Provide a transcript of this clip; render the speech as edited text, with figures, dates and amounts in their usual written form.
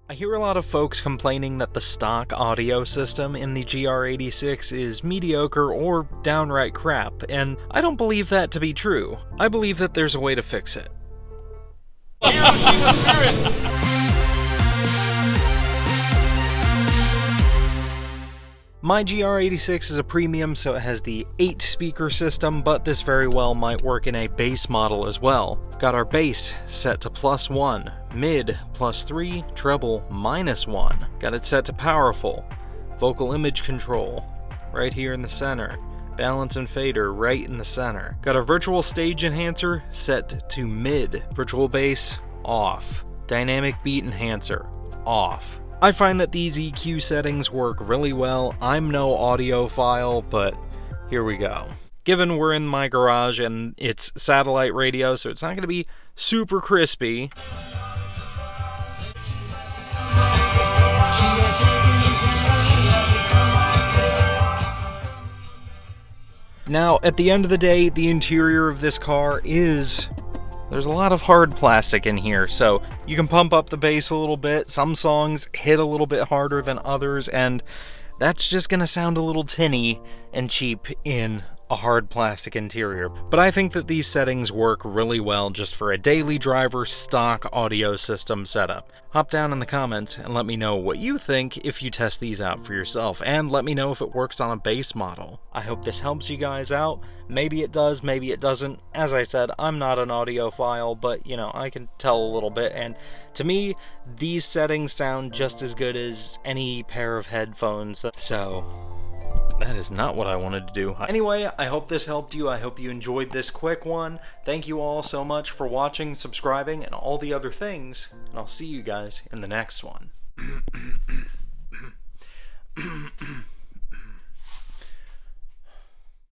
I hear a lot of folks complaining that the stock audio system in the GR86 is mediocre or downright crap, and I don't believe that to be true. I believe that there's a way to fix it. Hiroshima spirit! My GR86 is a premium, so it has the 8-speaker system, but this very well might work in a bass model as well. Got our bass set to +1, mid +3, treble -1. Got it set to powerful. Vocal image control, right here in the center. Balance and fader right in the center. Got our virtual stage enhancer set to mid. Virtual bass, off. Dynamic beat enhancer, off. I find that these EQ settings work really well. I'm no audiophile, but here we go. Given we're in my garage and it's satellite radio, so it's not going to be super crispy. Now, at the end of the day, the interior of this car is... there's a lot of hard plastic in here, so you can pump up the bass a little bit. Some songs hit a little bit harder than others, and that's just gonna sound a little tinny and cheap in a hard plastic interior. But I think that these settings work really well just for a daily driver stock audio system setup. Hop down in the comments and let me know what you think if you test these out for yourself, and let me know if it works on a bass model. I hope this helps you guys out. Maybe it does, maybe it doesn't. As I said, I'm not an audiophile, but you know, I can tell a little bit, and to me, these settings sound just as good as any pair of headphones. So that is not what I wanted to do. Anyway, I hope this helped you. I hope you enjoyed this quick one. Thank you all so much for watching, subscribing, and all the other things, and I'll see you guys in the next one.